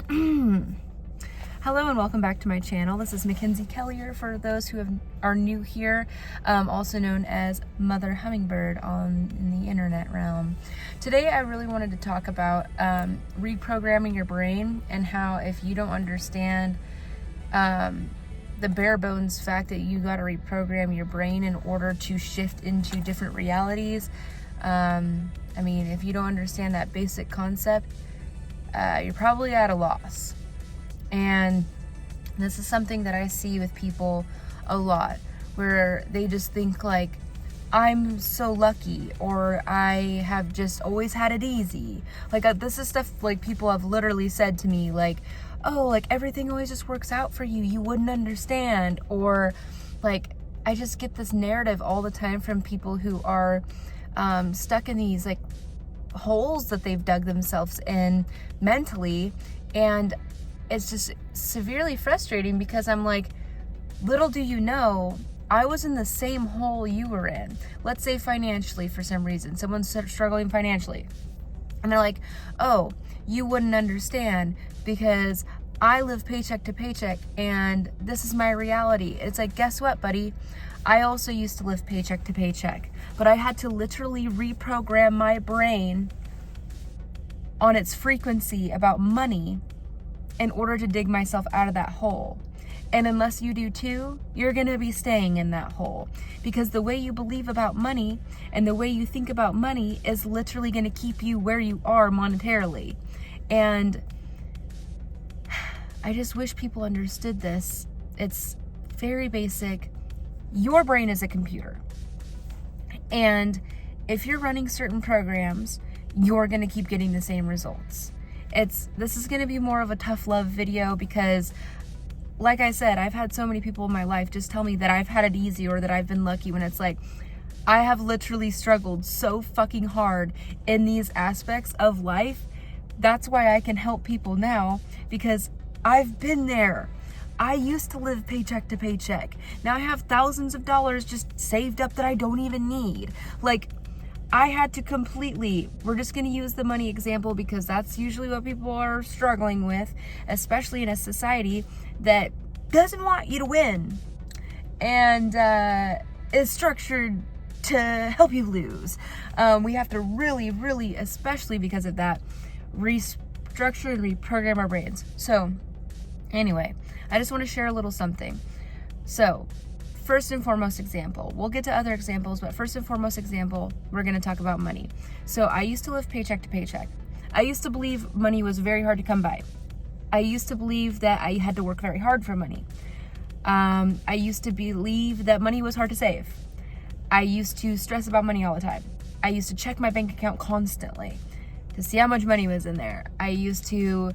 Hello and welcome back to my channel. This is Mackenzie Kellier for those who are new here, also known as Mother Hummingbird in the internet realm. Today I really wanted to talk about reprogramming your brain and how if you don't understand the bare bones fact that you got to reprogram your brain in order to shift into different realities. I mean, if you don't understand that basic concept, you're probably at a loss. And this is something that I see with people a lot, where they just think like, I'm so lucky, or I have just always had it easy. Like this is stuff like people have literally said to me, like, oh, like everything always just works out for you, you wouldn't understand. Or like, I just get this narrative all the time from people who are stuck in these like holes that they've dug themselves in mentally, and it's just severely frustrating because I'm like, little do you know, I was in the same hole you were in. Let's say financially, for some reason, someone's struggling financially, and they're like, oh, you wouldn't understand because I live paycheck to paycheck and this is my reality. It's like, guess what, buddy? I also used to live paycheck to paycheck, but I had to literally reprogram my brain on its frequency about money in order to dig myself out of that hole. And unless you do too, you're gonna be staying in that hole, because the way you believe about money and the way you think about money is literally gonna keep you where you are monetarily. And I just wish people understood this. It's very basic. Your brain is a computer. And if you're running certain programs, you're gonna keep getting the same results. This is gonna be more of a tough love video because, like I said, I've had so many people in my life just tell me that I've had it easy or that I've been lucky, when it's like, I have literally struggled so fucking hard in these aspects of life. That's why I can help people now, because I've been there. I used to live paycheck to paycheck. Now I have thousands of dollars just saved up that I don't even need. Like, I had to completely, we're just going to use the money example because that's usually what people are struggling with, especially in a society that doesn't want you to win and is structured to help you lose. We have to really, especially because of that, restructure and reprogram our brains. So anyway, I just want to share a little something. So first and foremost example, we'll get to other examples, but first and foremost example, we're going to talk about money. So I used to live paycheck to paycheck. I used to believe money was very hard to come by. I used to believe that I had to work very hard for money. I used to believe that money was hard to save. I used to stress about money all the time. I used to check my bank account constantly to see how much money was in there. I used to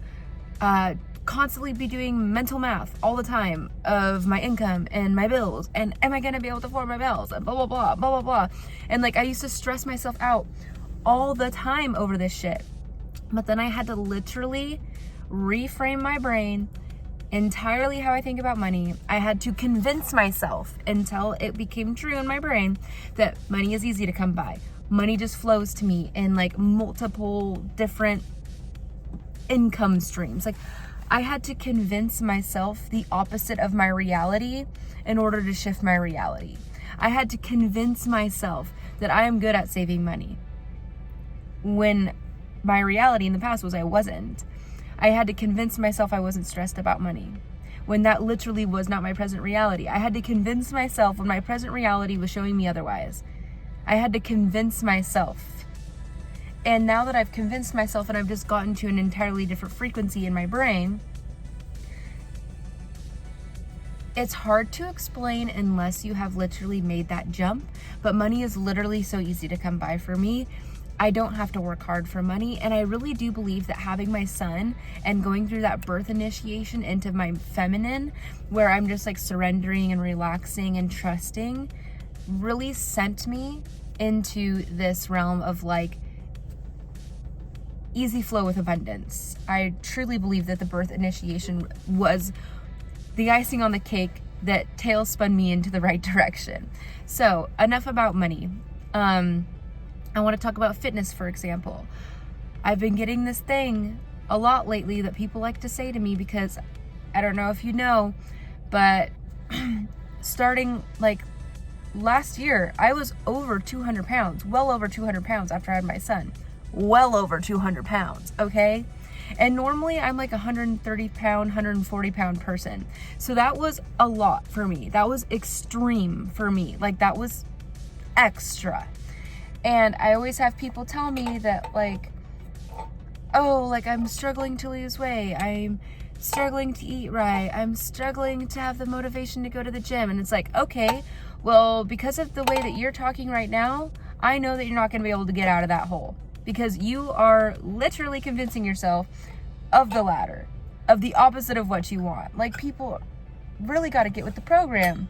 constantly be doing mental math all the time of my income and my bills, and am I gonna be able to afford my bills, and blah blah blah. And like, I used to stress myself out all the time over this shit. But then I had to literally reframe my brain entirely how I think about money. I had to convince myself until it became true in my brain that money is easy to come by. Money just flows to me in like multiple different income streams. Like, I had to convince myself the opposite of my reality in order to shift my reality. I had to convince myself that I am good at saving money, when my reality in the past was I wasn't. I had to convince myself I wasn't stressed about money, when that literally was not my present reality. I had to convince myself when my present reality was showing me otherwise. I had to convince myself. And now that I've convinced myself and I've just gotten to an entirely different frequency in my brain, it's hard to explain unless you have literally made that jump. But money is literally so easy to come by for me. I don't have to work hard for money. And I really do believe that having my son and going through that birth initiation into my feminine, where I'm just like surrendering and relaxing and trusting, really sent me into this realm of like easy flow with abundance. I truly believe that the birth initiation was the icing on the cake that tailspun me into the right direction. So enough about money. I want to talk about fitness, for example. I've been getting this thing a lot lately that people like to say to me, because I don't know if you know, but starting like last year, I was over 200 pounds, well over 200 pounds after I had my son. Well over 200 pounds, okay? And normally I'm like 130 pound, 140 pound person. So that was a lot for me. That was extreme for me. Like, that was extra. And I always have people tell me that, like, oh, like, I'm struggling to lose weight. I'm struggling to eat right. I'm struggling to have the motivation to go to the gym. And it's like, okay, well, because of the way that you're talking right now, I know that you're not going to be able to get out of that hole, because you are literally convincing yourself of the latter, of the opposite of what you want. Like, people really got to get with the program.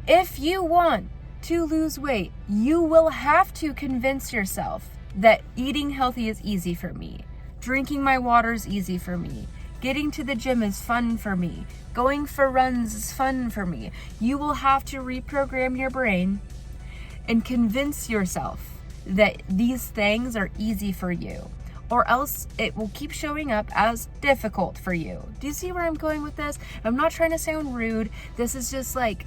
If you want to lose weight, you will have to convince yourself that eating healthy is easy for me. Drinking my water is easy for me. Getting to the gym is fun for me. Going for runs is fun for me. You will have to reprogram your brain and convince yourself that these things are easy for you, or else it will keep showing up as difficult for you. Do you see where I'm going with this? I'm not trying to sound rude. This is just like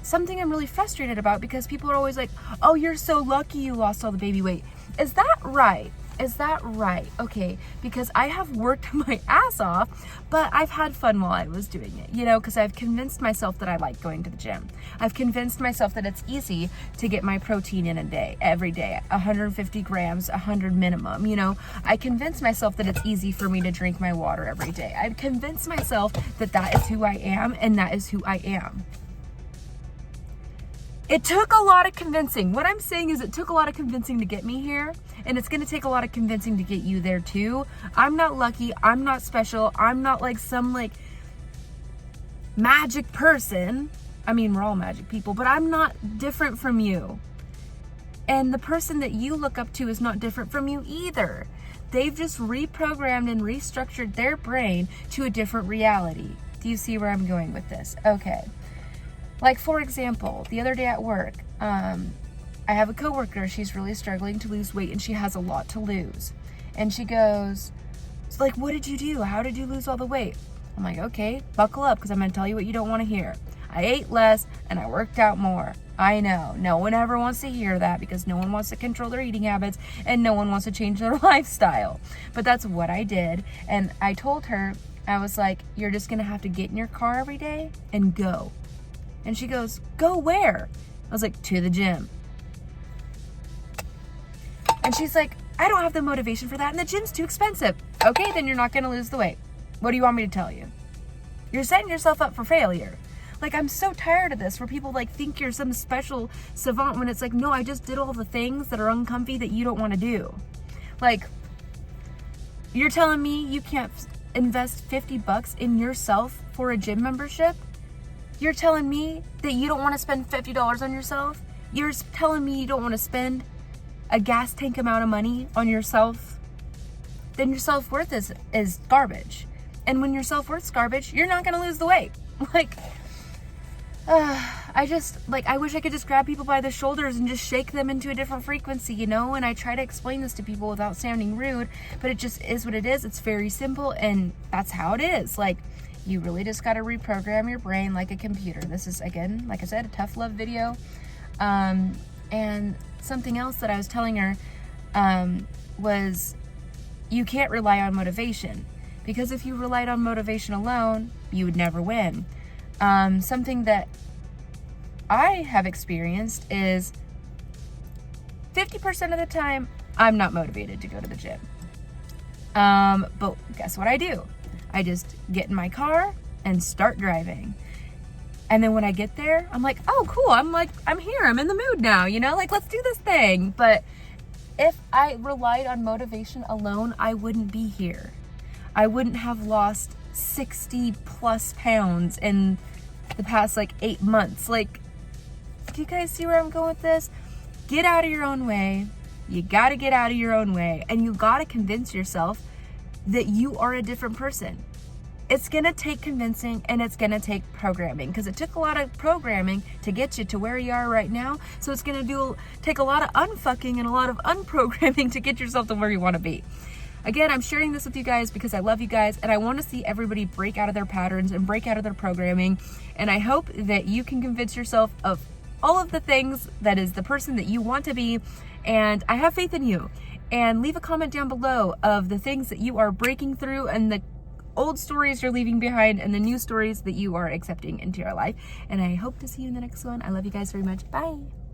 something I'm really frustrated about, because people are always like, oh, you're so lucky you lost all the baby weight. Is that right? Is that right? Okay, because I have worked my ass off, but I've had fun while I was doing it, you know, because I've convinced myself that I like going to the gym. I've convinced myself that it's easy to get my protein in a day, every day, 150 grams, 100 minimum, you know. I convinced myself that it's easy for me to drink my water every day. I've convinced myself that that is who I am, and that is who I am. It took a lot of convincing. What I'm saying is, it took a lot of convincing to get me here, and it's going to take a lot of convincing to get you there too. I'm not lucky. I'm not special. I'm not like some like magic person. I mean, we're all magic people, but I'm not different from you. And the person that you look up to is not different from you either. They've just reprogrammed and restructured their brain to a different reality. Do you see where I'm going with this? Okay. Like, for example, the other day at work, I have a coworker. She's really struggling to lose weight, and she has a lot to lose. And she goes, it's like, what did you do? How did you lose all the weight? I'm like, okay, buckle up, because I'm going to tell you what you don't want to hear. I ate less, and I worked out more. I know. No one ever wants to hear that, because no one wants to control their eating habits, and no one wants to change their lifestyle. But that's what I did. And I told her, I was like, you're just going to have to get in your car every day and go. And she goes, go where? I was like, to the gym. And she's like, I don't have the motivation for that, and the gym's too expensive. Okay, then you're not going to lose the weight. What do you want me to tell you? You're setting yourself up for failure. Like, I'm so tired of this, where people like think you're some special savant, when it's like, no, I just did all the things that are uncomfy that you don't want to do. Like, you're telling me you can't invest $50 in yourself for a gym membership? You're telling me that you don't want to spend $50 on yourself? You're telling me you don't want to spend a gas tank amount of money on yourself? Then your self-worth is garbage. And when your self-worth's garbage, you're not going to lose the weight. Like, I wish I could just grab people by the shoulders and just shake them into a different frequency, you know? And I try to explain this to people without sounding rude, but it just is what it is. It's very simple, and that's how it is. Like, you really just got to reprogram your brain like a computer. This is, again, like I said, a tough love video. And something else that I was telling her was, you can't rely on motivation, because if you relied on motivation alone, you would never win. Something that I have experienced is 50% of the time, I'm not motivated to go to the gym. But guess what I do? I just get in my car and start driving. And then when I get there, I'm like, oh, cool. I'm here. I'm in the mood now, you know, like, let's do this thing. But if I relied on motivation alone, I wouldn't be here. I wouldn't have lost 60 plus pounds in the past, 8 months. Like, do you guys see where I'm going with this? Get out of your own way. You got to get out of your own way. And you got to convince yourself that you are a different person. It's going to take convincing, and it's going to take programming, because it took a lot of programming to get you to where you are right now. So it's going to take a lot of unfucking and a lot of unprogramming to get yourself to where you want to be. again, I'm sharing this with you guys because I love you guys and I want to see everybody break out of their patterns and break out of their programming. And I hope that you can convince yourself of all of the things that is the person that you want to be. And I have faith in you. And leave a comment down below of the things that you are breaking through and the old stories you're leaving behind and the new stories that you are accepting into your life. And I hope to see you in the next one. I love you guys very much. Bye.